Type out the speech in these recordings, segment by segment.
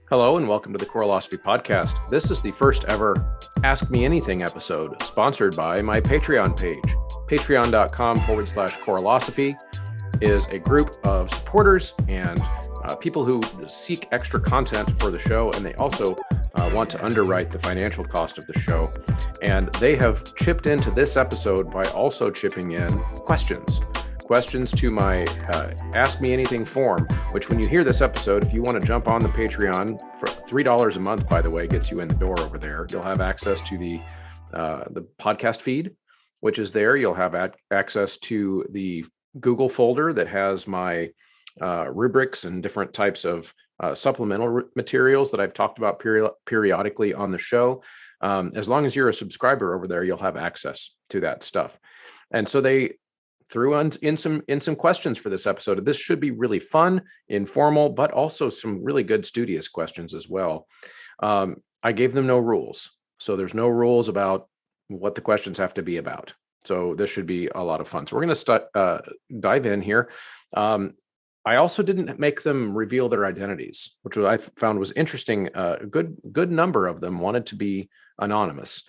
Hello and welcome to the Choralosophy Podcast. This is the first ever Ask Me Anything episode, sponsored by my Patreon page. Patreon.com/Choralosophy is a group of supporters and people who seek extra content for the show, and they also want to underwrite the financial cost of the show. And they have chipped into this episode by also chipping in questions to my Ask Me Anything form, which when you hear this episode, if you want to jump on the Patreon for $3 a month, by the way, gets you in the door over there. You'll have access to the podcast feed, which is there. You'll have access to the Google folder that has my rubrics and different types of supplemental materials that I've talked about periodically on the show. As long as you're a subscriber over there, you'll have access to that stuff. And so they threw in some questions for this episode. This should be really fun, informal, but also some really good studious questions as well. I gave them no rules. So there's no rules about what the questions have to be about. So this should be a lot of fun. So we're going to dive in here. I also didn't make them reveal their identities, which I found was interesting. A good number of them wanted to be anonymous,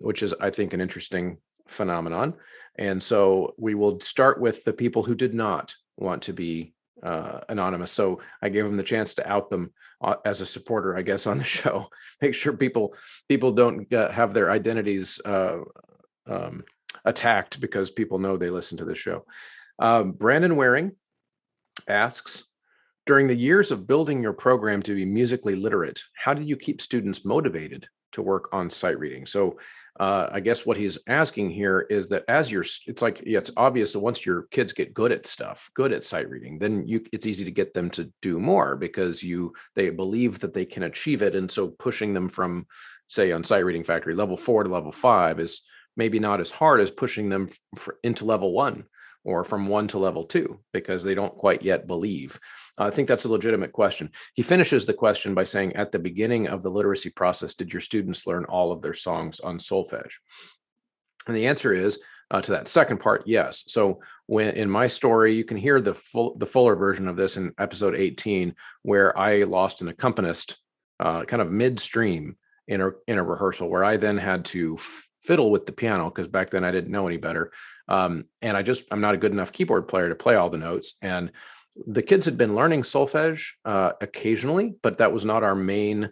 which is, I think, an interesting phenomenon. And so we will start with the people who did not want to be anonymous. So I gave them the chance to out them as a supporter, I guess, on the show. Make sure people don't have their identities attacked because people know they listen to the show. Brandon Waring asks, during the years of building your program to be musically literate, how did you keep students motivated to work on sight reading? So I guess what he's asking here is that it's obvious that once your kids get good at sight reading, then it's easy to get them to do more because they believe that they can achieve it. And so pushing them from, say, on Sight Reading Factory level 4 to level 5 is maybe not as hard as pushing them into level 1 or from 1 to level 2 because they don't quite yet believe. I think that's a legitimate question. He finishes the question by saying, at the beginning of the literacy process, did your students learn all of their songs on solfege? And the answer is, to that second part, yes. So when in my story, you can hear the fuller version of this in episode 18, where I lost an accompanist kind of midstream in a rehearsal, where I then had to fiddle with the piano because back then I didn't know any better. And I'm not a good enough keyboard player to play all the notes. And the kids had been learning solfege occasionally, but that was not our main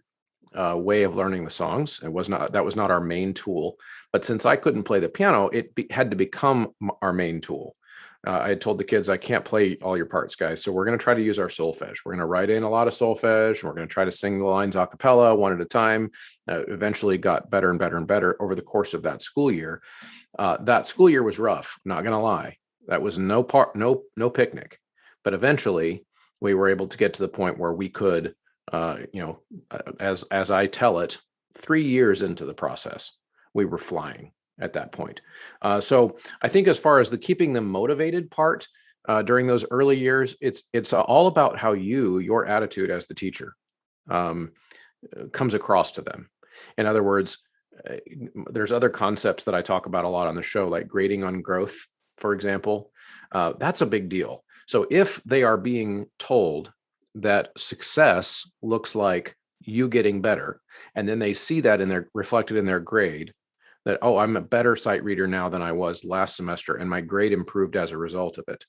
way of learning the songs. That was not our main tool. But since I couldn't play the piano, it had to become our main tool. I had told the kids, I can't play all your parts, guys. So we're going to try to use our solfege. We're going to write in a lot of solfege. And we're going to try to sing the lines a cappella one at a time. Eventually got better and better and better over the course of that school year. That school year was rough, not going to lie. That was no picnic. But eventually we were able to get to the point where we could, as I tell it, 3 years into the process, we were flying at that point. So I think as far as the keeping them motivated part during those early years, it's all about how your attitude as the teacher comes across to them. In other words, there's other concepts that I talk about a lot on the show, like grading on growth, for example. That's a big deal. So if they are being told that success looks like you getting better, and then they see that reflected in their grade, that, oh, I'm a better sight reader now than I was last semester, and my grade improved as a result of it,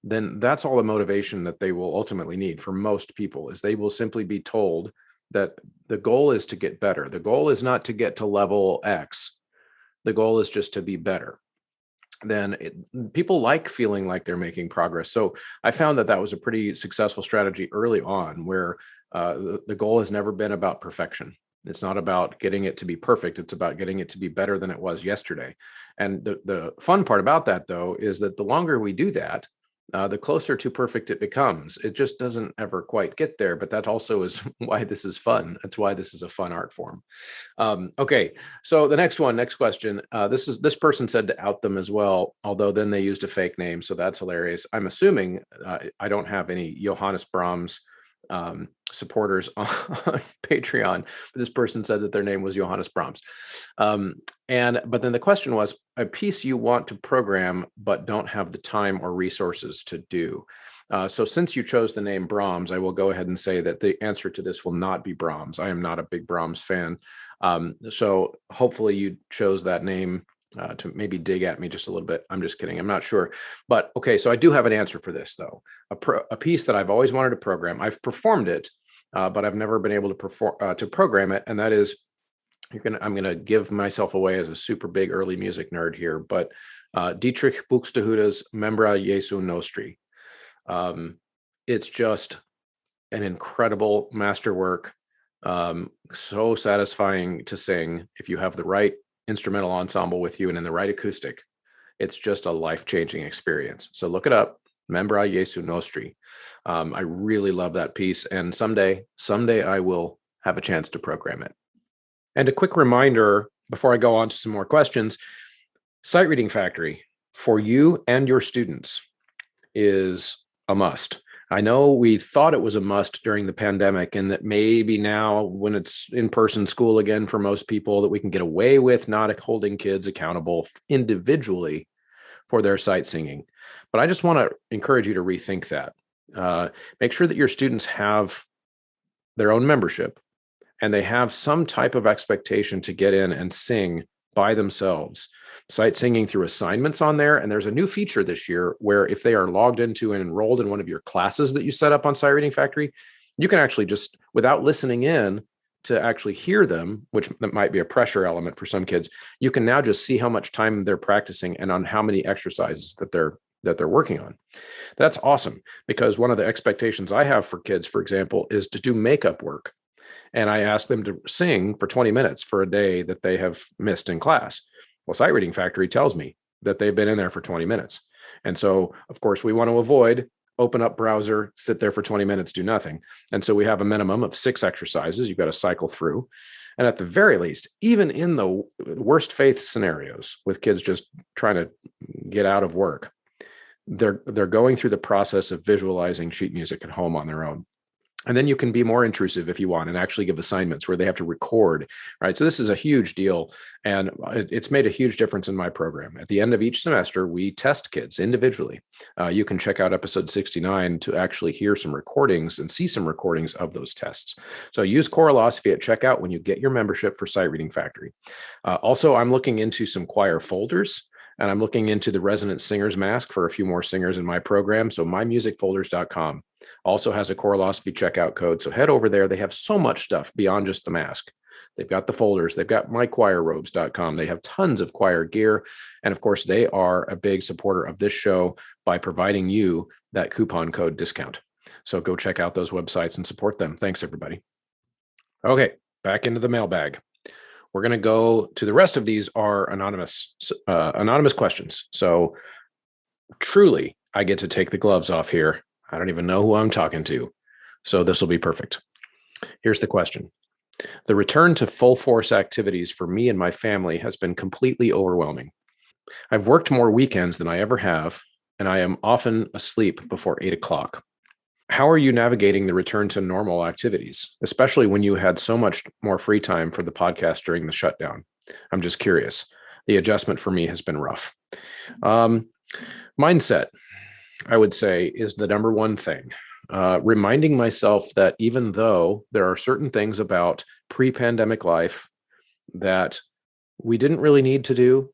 then that's all the motivation that they will ultimately need for most people, is they will simply be told that the goal is to get better. The goal is not to get to level X. The goal is just to be better. Then people like feeling like they're making progress. So I found that was a pretty successful strategy early on, where the goal has never been about perfection. It's not about getting it to be perfect. It's about getting it to be better than it was yesterday. And the fun part about that, though, is that the longer we do that, the closer to perfect it becomes. It just doesn't ever quite get there, but that also is why this is fun. That's why this is a fun art form. Okay, so the next question. This person said to out them as well, although then they used a fake name, so that's hilarious. I'm assuming I don't have any Johannes Brahms supporters on Patreon, but this person said that their name was Johannes Brahms. But then the question was, a piece you want to program but don't have the time or resources to do. So since you chose the name Brahms, I will go ahead and say that the answer to this will not be Brahms. I am not a big Brahms fan. So hopefully you chose that name to maybe dig at me just a little bit. I'm just kidding. I'm not sure. But okay, so I do have an answer for this, though. A piece that I've always wanted to program. I've performed it, but I've never been able to program it. And that is, I'm gonna give myself away as a super big early music nerd here, but Dietrich Buxtehude's Membra Jesu Nostri. It's just an incredible masterwork. So satisfying to sing if you have the right instrumental ensemble with you and in the right acoustic. It's just a life-changing experience. So look it up, Membra Jesu Nostri. I really love that piece, and someday I will have a chance to program it. And a quick reminder before I go on to some more questions, Sight Reading Factory for you and your students is a must. I know we thought it was a must during the pandemic, and that maybe now when it's in-person school again for most people, that we can get away with not holding kids accountable individually for their sight singing. But I just want to encourage you to rethink that. Make sure that your students have their own membership and they have some type of expectation to get in and sing by themselves. Sight singing through assignments on there. And there's a new feature this year where if they are logged into and enrolled in one of your classes that you set up on Sight Reading Factory, you can actually just, without listening in to actually hear them, which that might be a pressure element for some kids, you can now just see how much time they're practicing and on how many exercises that they're working on. That's awesome, because one of the expectations I have for kids, for example, is to do makeup work. And I ask them to sing for 20 minutes for a day that they have missed in class. Well, Sight Reading Factory tells me that they've been in there for 20 minutes. And so, of course, we want to avoid open up browser, sit there for 20 minutes, do nothing. And so we have a minimum of 6 exercises you've got to cycle through. And at the very least, even in the worst faith scenarios with kids just trying to get out of work, they're going through the process of visualizing sheet music at home on their own. And then you can be more intrusive if you want and actually give assignments where they have to record, right? So this is a huge deal, and it's made a huge difference in my program. At the end of each semester, we test kids individually. You can check out episode 69 to actually hear some recordings and see some recordings of those tests. So use Choralosophy at checkout when you get your membership for Sight Reading Factory. Also, I'm looking into some choir folders. And I'm looking into the Resonant Singer's Mask for a few more singers in my program. So mymusicfolders.com also has a Choralosophy checkout code. So head over there. They have so much stuff beyond just the mask. They've got the folders. They've got mychoirrobes.com. They have tons of choir gear. And of course, they are a big supporter of this show by providing you that coupon code discount. So go check out those websites and support them. Thanks, everybody. Okay, back into the mailbag. We're going to go to the rest of these are anonymous questions. So truly, I get to take the gloves off here. I don't even know who I'm talking to. So this will be perfect. Here's the question. The return to full force activities for me and my family has been completely overwhelming. I've worked more weekends than I ever have, and I am often asleep before 8 o'clock. How are you navigating the return to normal activities, especially when you had so much more free time for the podcast during the shutdown? I'm just curious. The adjustment for me has been rough. Mindset, I would say, is the number one thing. Reminding myself that even though there are certain things about pre-pandemic life that we didn't really need to do,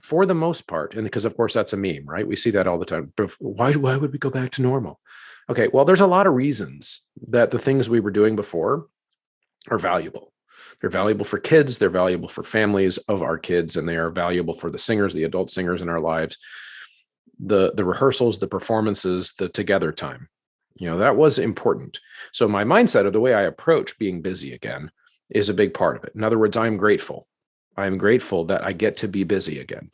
for the most part, and because of course that's a meme, right? We see that all the time. But why would we go back to normal? Okay, well, there's a lot of reasons that the things we were doing before are valuable. They're valuable for kids, they're valuable for families of our kids, and they are valuable for the singers, the adult singers in our lives. The rehearsals, the performances, the together time, that was important. So my mindset of the way I approach being busy again is a big part of it. In other words, I'm grateful. I'm grateful that I get to be busy again.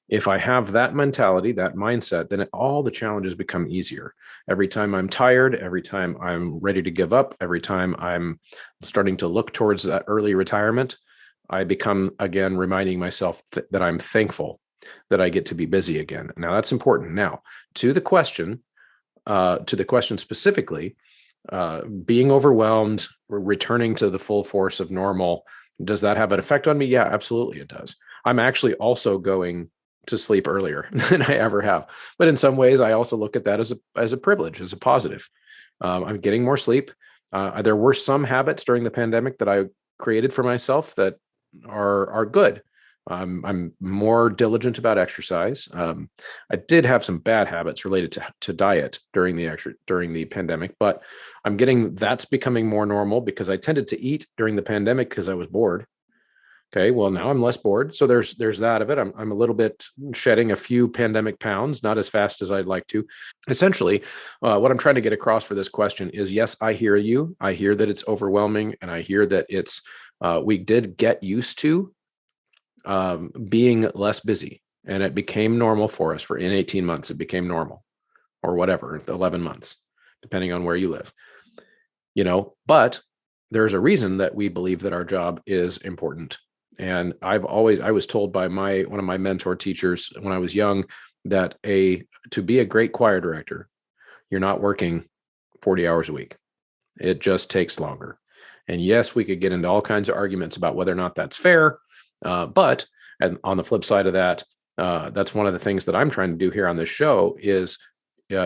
If I have that mentality, that mindset, then all the challenges become easier. Every time I'm tired, every time I'm ready to give up, every time I'm starting to look towards that early retirement, I become, again, reminding myself that I'm thankful that I get to be busy again. Now, that's important. Now, to the question specifically, being overwhelmed, returning to the full force of normal, does that have an effect on me? Yeah, absolutely it does. I'm actually also going to sleep earlier than I ever have. But in some ways, I also look at that as a privilege, as a positive. I'm getting more sleep. There were some habits during the pandemic that I created for myself that are good. I'm more diligent about exercise. I did have some bad habits related to diet during the pandemic, but that's becoming more normal because I tended to eat during the pandemic because I was bored. Okay, well now I'm less bored, so there's that of it. I'm a little bit shedding a few pandemic pounds, not as fast as I'd like to. Essentially, what I'm trying to get across for this question is, yes, I hear you. I hear that it's overwhelming, and I hear that we did get used to being less busy, and it became normal for us. For in 18 months, it became normal, or whatever, 11 months, depending on where you live. But there's a reason that we believe that our job is important. And I was told by one of my mentor teachers when I was young that to be a great choir director, you're not working 40 hours a week. It just takes longer. And yes, we could get into all kinds of arguments about whether or not that's fair. But on the flip side of that, that's one of the things that I'm trying to do here on this show is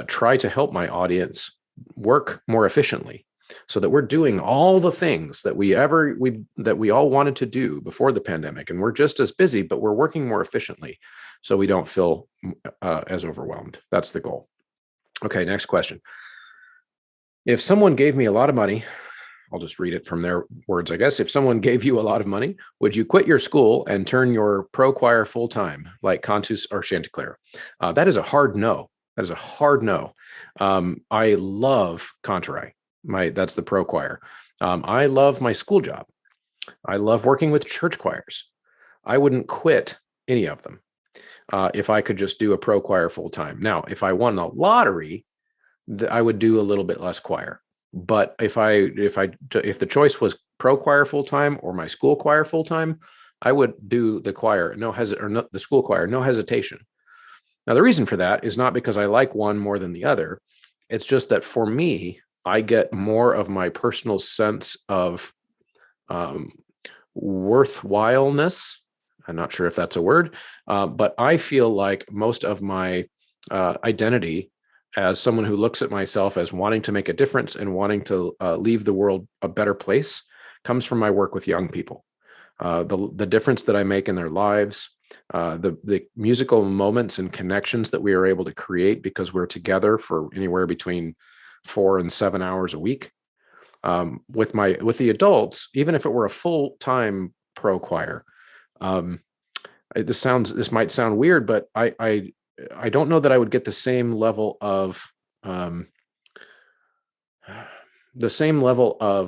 try to help my audience work more efficiently, so that we're doing all the things that we all wanted to do before the pandemic, and we're just as busy, but we're working more efficiently, so we don't feel as overwhelmed. That's the goal. Okay, next question. If someone gave me a lot of money, I'll just read it from their words, I guess. If someone gave you a lot of money, would you quit your school and turn your pro choir full time, like cantus or chanticleer? That is a hard no. That is a hard no. I love cantorai. That's the pro choir. I love my school job. I love working with church choirs. I wouldn't quit any of them if I could just do a pro choir full time. Now, if I won the lottery, I would do a little bit less choir. But if the choice was pro choir full time or my school choir full time, I would do the choir, the school choir, no hesitation. Now, the reason for that is not because I like one more than the other. It's just that for me, I get more of my personal sense of worthwhileness. I'm not sure if that's a word, but I feel like most of my identity as someone who looks at myself as wanting to make a difference and wanting to leave the world a better place comes from my work with young people. The difference that I make in their lives, the musical moments and connections that we are able to create because we're together for anywhere between 4 and 7 hours a week. With the adults, even if it were a full-time pro choir, this might sound weird, but I don't know that I would get the same level of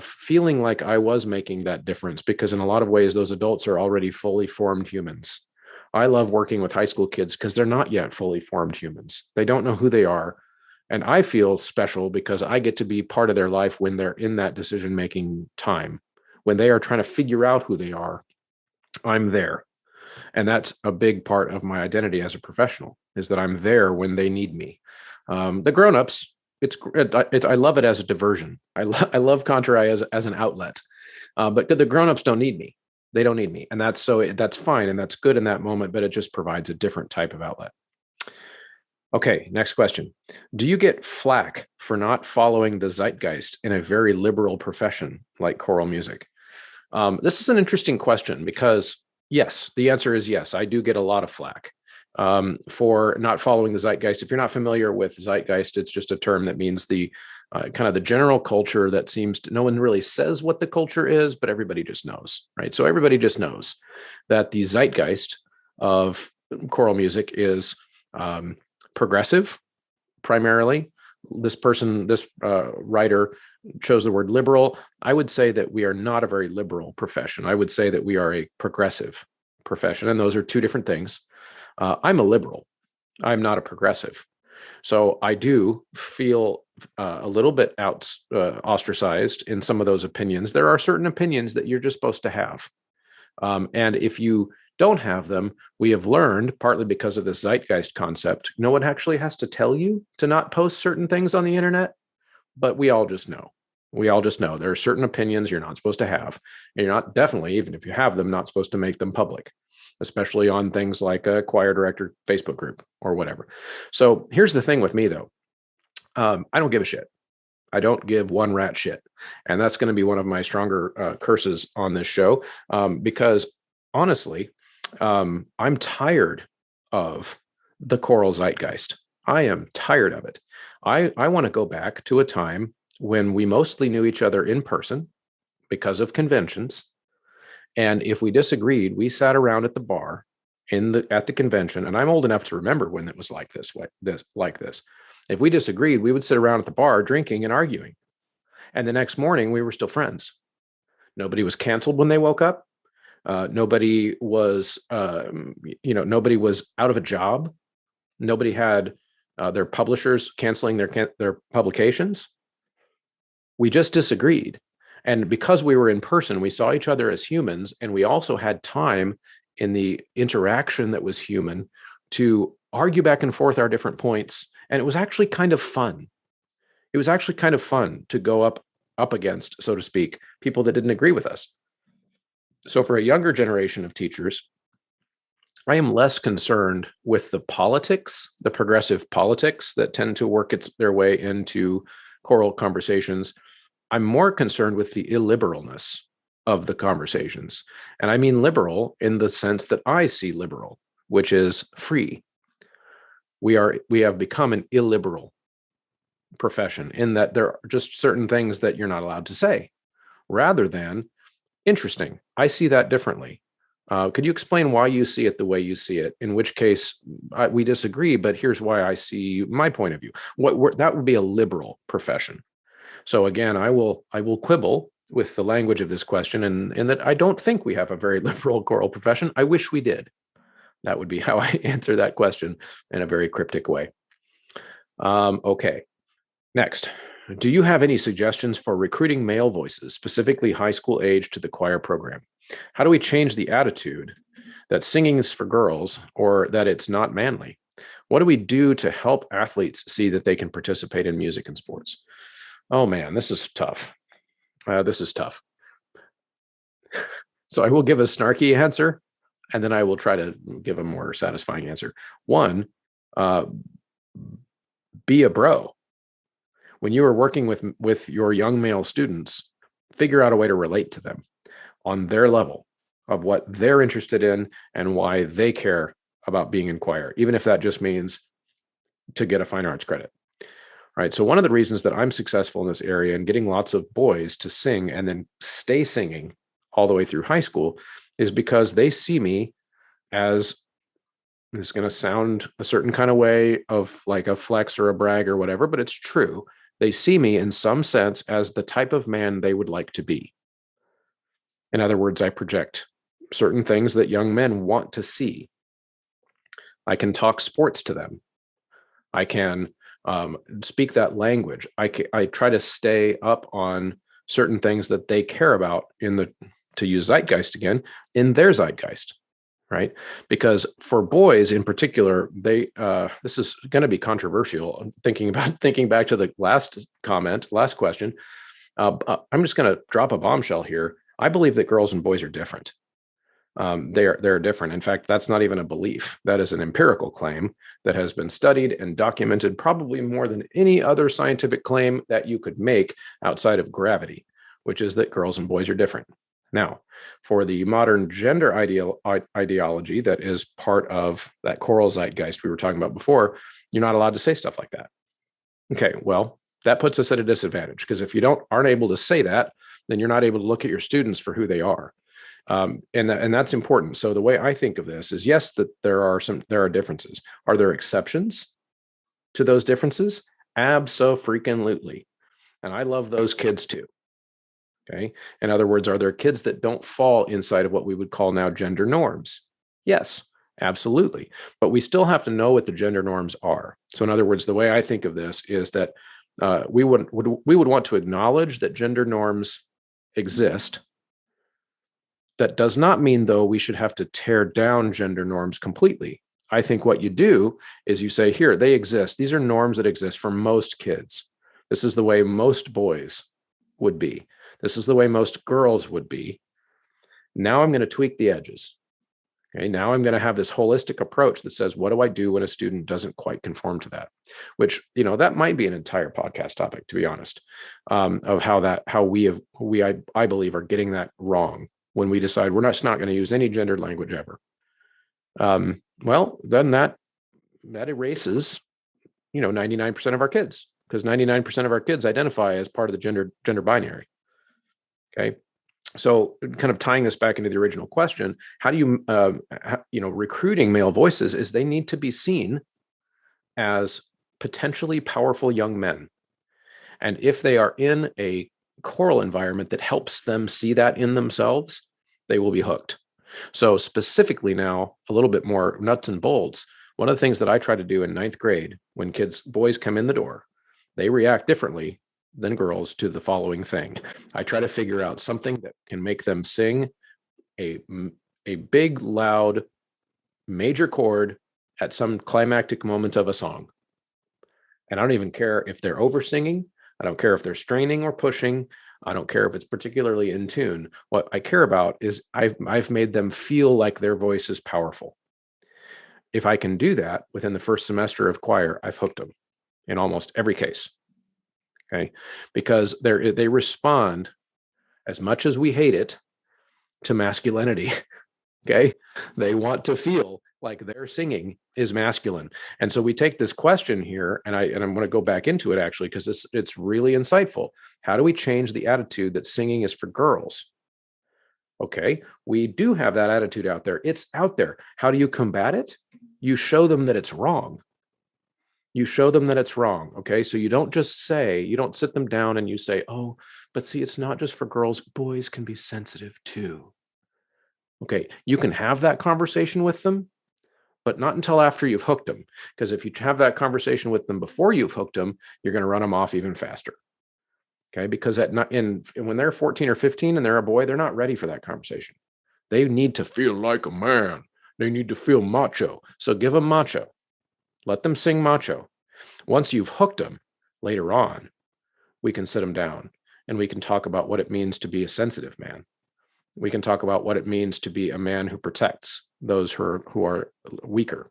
feeling like I was making that difference, because in a lot of ways, those adults are already fully formed humans. I love working with high school kids because they're not yet fully formed humans. They don't know who they are. And I feel special because I get to be part of their life when they're in that decision-making time. When they are trying to figure out who they are, I'm there. And that's a big part of my identity as a professional, is that I'm there when they need me. The grownups, I love it as a diversion. I love cantorai as an outlet, but the grownups don't need me. They don't need me, and that's fine, and that's good in that moment. But it just provides a different type of outlet. Okay, next question. Do you get flack for not following the zeitgeist in a very liberal profession like choral music? This is an interesting question because, yes, the answer is yes. I do get a lot of flack for not following the zeitgeist. If you're not familiar with zeitgeist, it's just a term that means the kind of the general culture that no one really says what the culture is, but everybody just knows, right? So everybody just knows that the zeitgeist of choral music is progressive, primarily. This writer chose the word liberal. I would say that we are not a very liberal profession. I would say that we are a progressive profession, and those are two different things. I'm a liberal. I'm not a progressive. So I do feel a little bit ostracized in some of those opinions. There are certain opinions that you're just supposed to have. And if you don't have them, we have learned, partly because of this zeitgeist concept, no one actually has to tell you to not post certain things on the internet, but we all just know. We all just know there are certain opinions you're not supposed to have. And you're not, definitely, even if you have them, not supposed to make them public. especially on things like a choir director Facebook group or whatever. So here's the thing with me, though. I don't give a shit. I don't give one rat shit. And that's going to be one of my stronger curses on this show, because honestly, I'm tired of the choral zeitgeist. I am tired of it. I want to go back to a time when we mostly knew each other in person because of conventions. And if we disagreed, we sat around at the bar at the convention. And I'm old enough to remember when it was like this. If we disagreed, we would sit around at the bar drinking and arguing. And the next morning, we were still friends. Nobody was canceled when they woke up. Nobody was, nobody was out of a job. Nobody had their publishers canceling their publications. We just disagreed. And because we were in person, we saw each other as humans, and we also had time in the interaction that was human to argue back and forth our different points. And it was actually kind of fun. It was actually kind of fun to go up against, so to speak, people that didn't agree with us. So for a younger generation of teachers, I am less concerned with the politics, the progressive politics that tend to work their way into choral conversations. I'm more concerned with the illiberalness of the conversations. And I mean liberal in the sense that I see liberal, which is free. We have become an illiberal profession in that there are just certain things that you're not allowed to say, rather than interesting. I see that differently. Could you explain why you see it the way you see it? In which case we disagree, but here's why I see my point of view. That would be a liberal profession. So again, I will quibble with the language of this question, and that I don't think we have a very liberal choral profession. I wish we did. That would be how I answer that question in a very cryptic way. Okay. Next, do you have any suggestions for recruiting male voices, specifically high school age, to the choir program? How do we change the attitude that singing is for girls or that it's not manly? What do we do to help athletes see that they can participate in music and sports? Oh man, this is tough. This is tough. So I will give a snarky answer, and then I will try to give a more satisfying answer. One, be a bro. When you are working with your young male students, figure out a way to relate to them on their level of what they're interested in and why they care about being in choir, even if that just means to get a fine arts credit. Right. So one of the reasons that I'm successful in this area and getting lots of boys to sing and then stay singing all the way through high school is because they see me as, it's going to sound a certain kind of way of like a flex or a brag or whatever, but it's true. They see me in some sense as the type of man they would like to be. In other words, I project certain things that young men want to see. I can talk sports to them. I can speak that language. I try to stay up on certain things that they care about to use zeitgeist again, in their zeitgeist, right? Because for boys in particular, this is going to be controversial. Thinking back to the last question, I'm just going to drop a bombshell here. I believe that girls and boys are different. They're different. In fact, that's not even a belief. That is an empirical claim that has been studied and documented probably more than any other scientific claim that you could make outside of gravity, which is that girls and boys are different. Now, for the modern gender ideology that is part of that choral zeitgeist we were talking about before, you're not allowed to say stuff like that. Okay, well, that puts us at a disadvantage, because if you aren't able to say that, then you're not able to look at your students for who they are. And that's important. So the way I think of this is, yes, that there are differences. Are there exceptions to those differences? Abso-freaking-lutely. And I love those kids too. Okay. In other words, are there kids that don't fall inside of what we would call now gender norms? Yes, absolutely. But we still have to know what the gender norms are. So in other words, the way I think of this is that we would want to acknowledge that gender norms exist. That does not mean, though, we should have to tear down gender norms completely. I think what you do is you say, here, they exist. These are norms that exist for most kids. This is the way most boys would be. This is the way most girls would be. Now I'm going to tweak the edges. Okay, now I'm going to have this holistic approach that says, what do I do when a student doesn't quite conform to that? Which, that might be an entire podcast topic, to be honest, of I believe are getting that wrong when we decide we're not going to use any gendered language ever. Well, then that erases, 99% of our kids, because 99% of our kids identify as part of the gender binary. Okay. So kind of tying this back into the original question, how do you, recruiting male voices is they need to be seen as potentially powerful young men. And if they are in a choral environment that helps them see that in themselves, they will be hooked. So specifically now, a little bit more nuts and bolts, one of the things that I try to do in 9th grade, when boys come in the door, they react differently than girls to the following thing. I try to figure out something that can make them sing a big, loud, major chord at some climactic moment of a song. And I don't even care if they're over singing. I don't care if they're straining or pushing. I don't care if it's particularly in tune. What I care about is I've made them feel like their voice is powerful. If I can do that within the first semester of choir, I've hooked them in almost every case. Okay, because they respond, as much as we hate it, to masculinity. Okay, they want to feel like their singing is masculine. And so we take this question here, and I'm going to go back into it actually, because it's really insightful. How do we change the attitude that singing is for girls? Okay, we do have that attitude out there. It's out there. How do you combat it? You show them that it's wrong. You show them that it's wrong. Okay, so you don't sit them down and you say, oh, but see, it's not just for girls. Boys can be sensitive too. Okay, you can have that conversation with them, but not until after you've hooked them. Because if you have that conversation with them before you've hooked them, you're going to run them off even faster. Okay, because when they're 14 or 15 and they're a boy, they're not ready for that conversation. They need to feel like a man. They need to feel macho. So give them macho. Let them sing macho. Once you've hooked them, later on, we can sit them down and we can talk about what it means to be a sensitive man. We can talk about what it means to be a man who protects those who are weaker.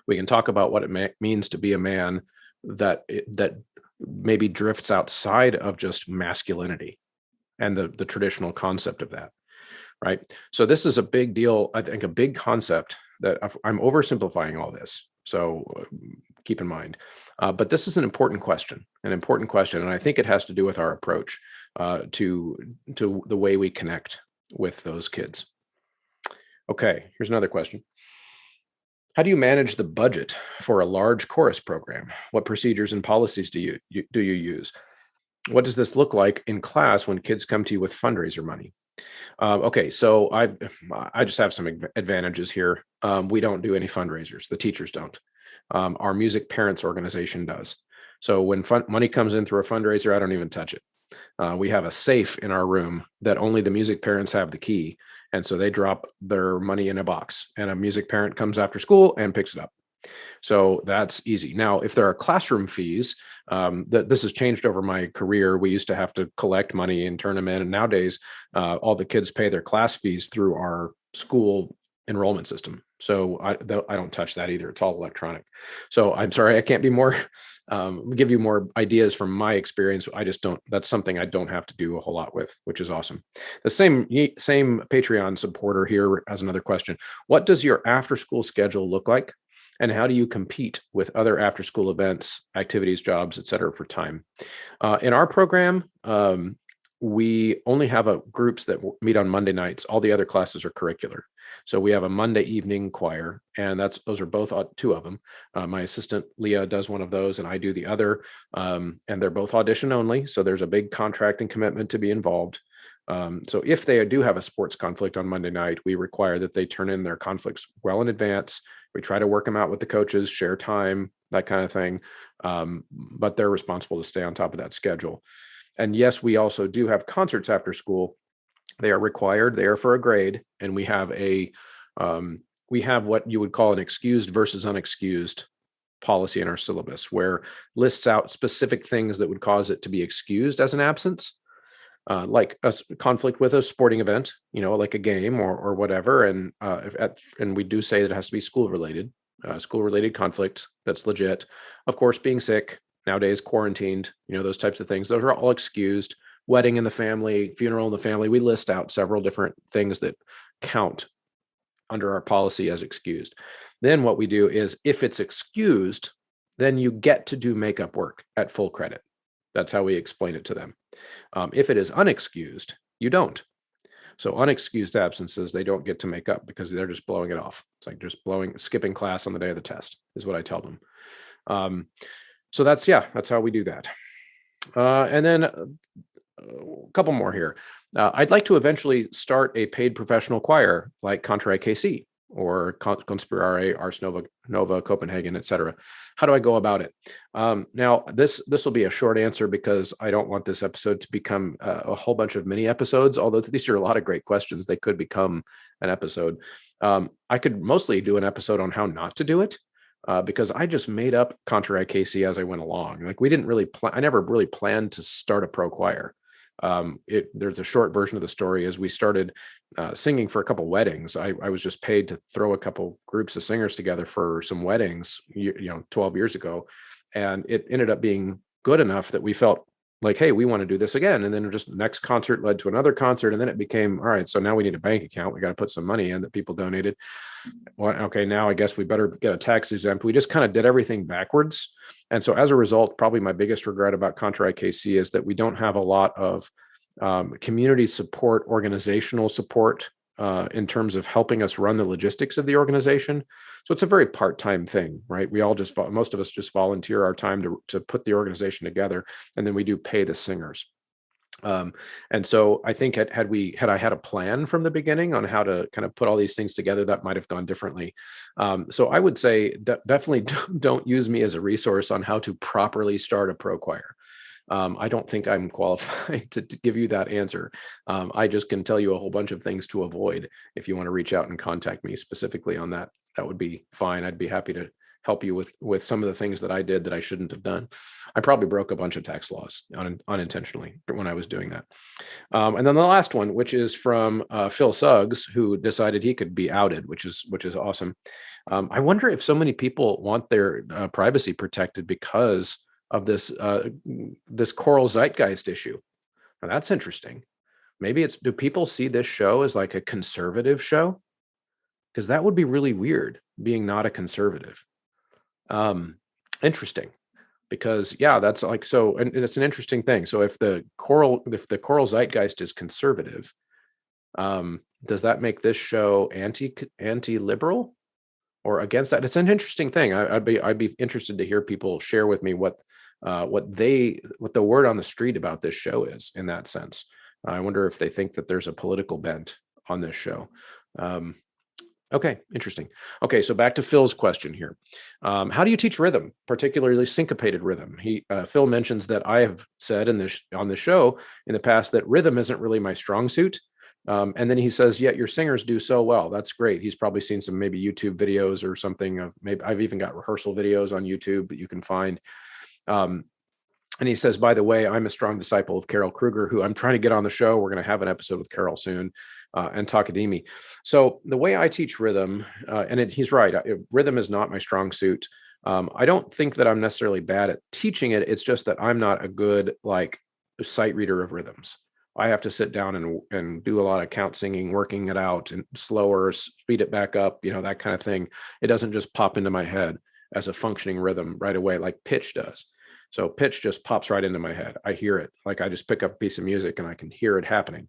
We can talk about what it means to be a man that maybe drifts outside of just masculinity and the traditional concept of that, right? So this is a big deal. I think a big concept that I'm oversimplifying all this. So keep in mind, but this is an important question, and I think it has to do with our approach to the way we connect with those kids. Okay, here's another question. How do you manage the budget for a large chorus program? What procedures and policies do you use? What does this look like in class when kids come to you with fundraiser money? Okay, so I just have some advantages here. We don't do any fundraisers. The teachers don't. Our music parents organization does. So when money comes in through a fundraiser, I don't even touch it. We have a safe in our room that only the music parents have the key. And so they drop their money in a box, and a music parent comes after school and picks it up. So that's easy. Now, if there are classroom fees, this has changed over my career. We used to have to collect money and turn them in. And nowadays, all the kids pay their class fees through our school enrollment system. So I don't touch that either. It's all electronic. So I'm sorry, I can't be more, give you more ideas from my experience. I just don't, that's something I don't have to do a whole lot with, which is awesome. The same Patreon supporter here has another question. What does your after school schedule look like? And how do you compete with other after school events, activities, jobs, et cetera, for time? In our program, we only have groups that meet on Monday nights. All the other classes are curricular. So we have a Monday evening choir, and those are both two of them. My assistant Leah does one of those, and I do the other. And they're both audition only. So there's a big contract and commitment to be involved. So if they do have a sports conflict on Monday night, we require that they turn in their conflicts well in advance. We try to work them out with the coaches, share time, that kind of thing. But they're responsible to stay on top of that schedule. And yes, we also do have concerts after school. They are required. They are for a grade. And we have what you would call an excused versus unexcused policy in our syllabus, where lists out specific things that would cause it to be excused as an absence. like conflict with a sporting event, like a game or whatever. And and we do say it has to be school related conflict that's legit. Of course, being sick nowadays, quarantined, those types of things, those are all excused. Wedding in the family, funeral in the family. We list out several different things that count under our policy as excused. Then what we do is if it's excused, then you get to do makeup work at full credit. That's how we explain it to them. If it is unexcused, you don't. So unexcused absences, they don't get to make up because they're just blowing it off. It's like just skipping class on the day of the test is what I tell them. So that's how we do that. And then a couple more here. I'd like to eventually start a paid professional choir like Contrary KC or Conspirare, Ars Nova, Copenhagen, etc. How do I go about it? Now, this will be a short answer because I don't want this episode to become a whole bunch of mini episodes. Although these are a lot of great questions, they could become an episode. I could mostly do an episode on how not to do it. Because I just made up Contrary KC as I went along. Like we didn't really I never really planned to start a pro choir. There's a short version of the story. As we started singing for a couple weddings, I was just paid to throw a couple groups of singers together for some weddings, 12 years ago. And it ended up being good enough that we felt like, hey, we want to do this again. And then just next concert led to another concert. And then it became, all right, so now we need a bank account. We got to put some money in that people donated. Well, okay, now I guess we better get a tax exempt. We just kind of did everything backwards. And so as a result, probably my biggest regret about Contrary KC is that we don't have a lot of community support, organizational support in terms of helping us run the logistics of the organization. So it's a very part-time thing, right? We all most of us just volunteer our time to put the organization together, and then we do pay the singers. And so I think had I had a plan from the beginning on how to kind of put all these things together, that might have gone differently. So I would say definitely don't use me as a resource on how to properly start a pro choir. I don't think I'm qualified to give you that answer. I just can tell you a whole bunch of things to avoid. If you want to reach out and contact me specifically on that, that would be fine. I'd be happy to help you with some of the things that I did that I shouldn't have done. I probably broke a bunch of tax laws unintentionally when I was doing that. And then the last one, which is from Phil Suggs, who decided he could be outed, which is awesome. I wonder if so many people want their privacy protected because of this choral zeitgeist issue. Now that's interesting. Maybe do people see this show as like a conservative show? Because that would be really weird, being not a conservative. Interesting, because that's like, so, and it's an interesting thing. So if the choral zeitgeist is conservative, does that make this show anti-liberal or against that? It's an interesting thing. I'd be interested to hear people share with me what the word on the street about this show is in that sense. I wonder if they think that there's a political bent on this show. Okay, interesting. Okay, so back to Phil's question here. How do you teach rhythm, particularly syncopated rhythm? Phil mentions that I have said on the show in the past that rhythm isn't really my strong suit. And then he says, yet your singers do so well. That's great. He's probably seen some maybe YouTube videos or something of maybe I've even got rehearsal videos on YouTube that you can find. And he says, by the way, I'm a strong disciple of Carol Kruger, who I'm trying to get on the show. We're going to have an episode with Carol soon, and Takadimi. So the way I teach rhythm, he's right, rhythm is not my strong suit. I don't think that I'm necessarily bad at teaching it. It's just that I'm not a good sight reader of rhythms. I have to sit down and do a lot of count singing, working it out and slower, speed it back up, that kind of thing. It doesn't just pop into my head as a functioning rhythm right away like pitch does. So pitch just pops right into my head. I hear it. Like I just pick up a piece of music and I can hear it happening.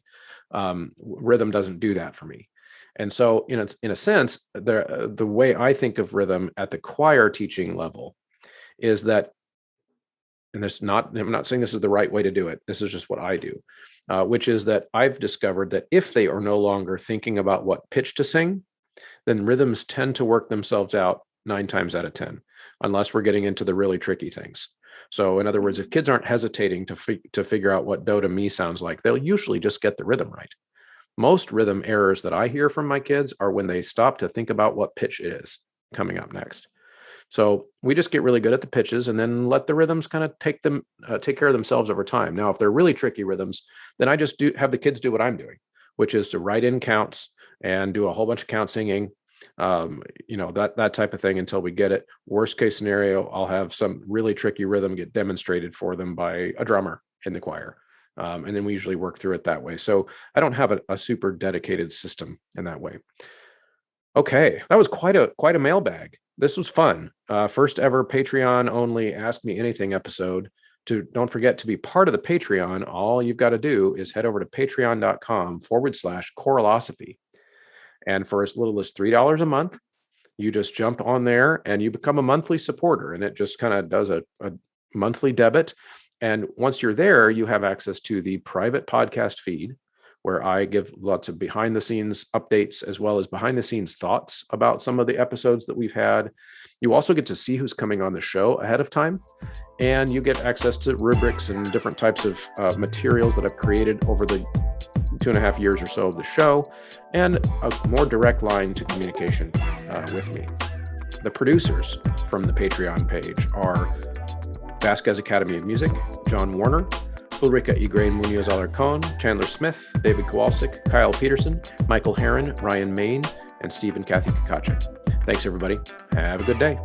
Rhythm doesn't do that for me. And so in a sense, the way I think of rhythm at the choir teaching level is that, and I'm not saying this is the right way to do it. This is just what I do, which is that I've discovered that if they are no longer thinking about what pitch to sing, then rhythms tend to work themselves out 9 times out of 10, unless we're getting into the really tricky things. So in other words, if kids aren't hesitating to figure out what do to mi sounds like, they'll usually just get the rhythm right. Most rhythm errors that I hear from my kids are when they stop to think about what pitch it is coming up next. So we just get really good at the pitches and then let the rhythms kind of take care of themselves over time. Now, if they're really tricky rhythms, then I just have the kids do what I'm doing, which is to write in counts and do a whole bunch of count singing, that type of thing until we get it. Worst case scenario, I'll have some really tricky rhythm get demonstrated for them by a drummer in the choir. And then we usually work through it that way. So I don't have a super dedicated system in that way. Okay, that was quite a mailbag. This was fun. First ever Patreon only Ask Me Anything episode. Don't forget to be part of the Patreon. All you've got to do is head over to patreon.com/choralosophy. And for as little as $3 a month, you just jump on there and you become a monthly supporter. And it just kind of does a monthly debit. And once you're there, you have access to the private podcast feed, where I give lots of behind the scenes updates as well as behind the scenes thoughts about some of the episodes that we've had. You also get to see who's coming on the show ahead of time, and you get access to rubrics and different types of materials that I've created over the 2.5 years or so of the show, and a more direct line to communication with me. The producers from the Patreon page are Vasquez Academy of Music, John Warner, Ulrika Igrain Munoz Alarcon, Chandler Smith, David Kowalczyk, Kyle Peterson, Michael Heron, Ryan Main, and Steve and Kathy Kakache. Thanks, everybody. Have a good day.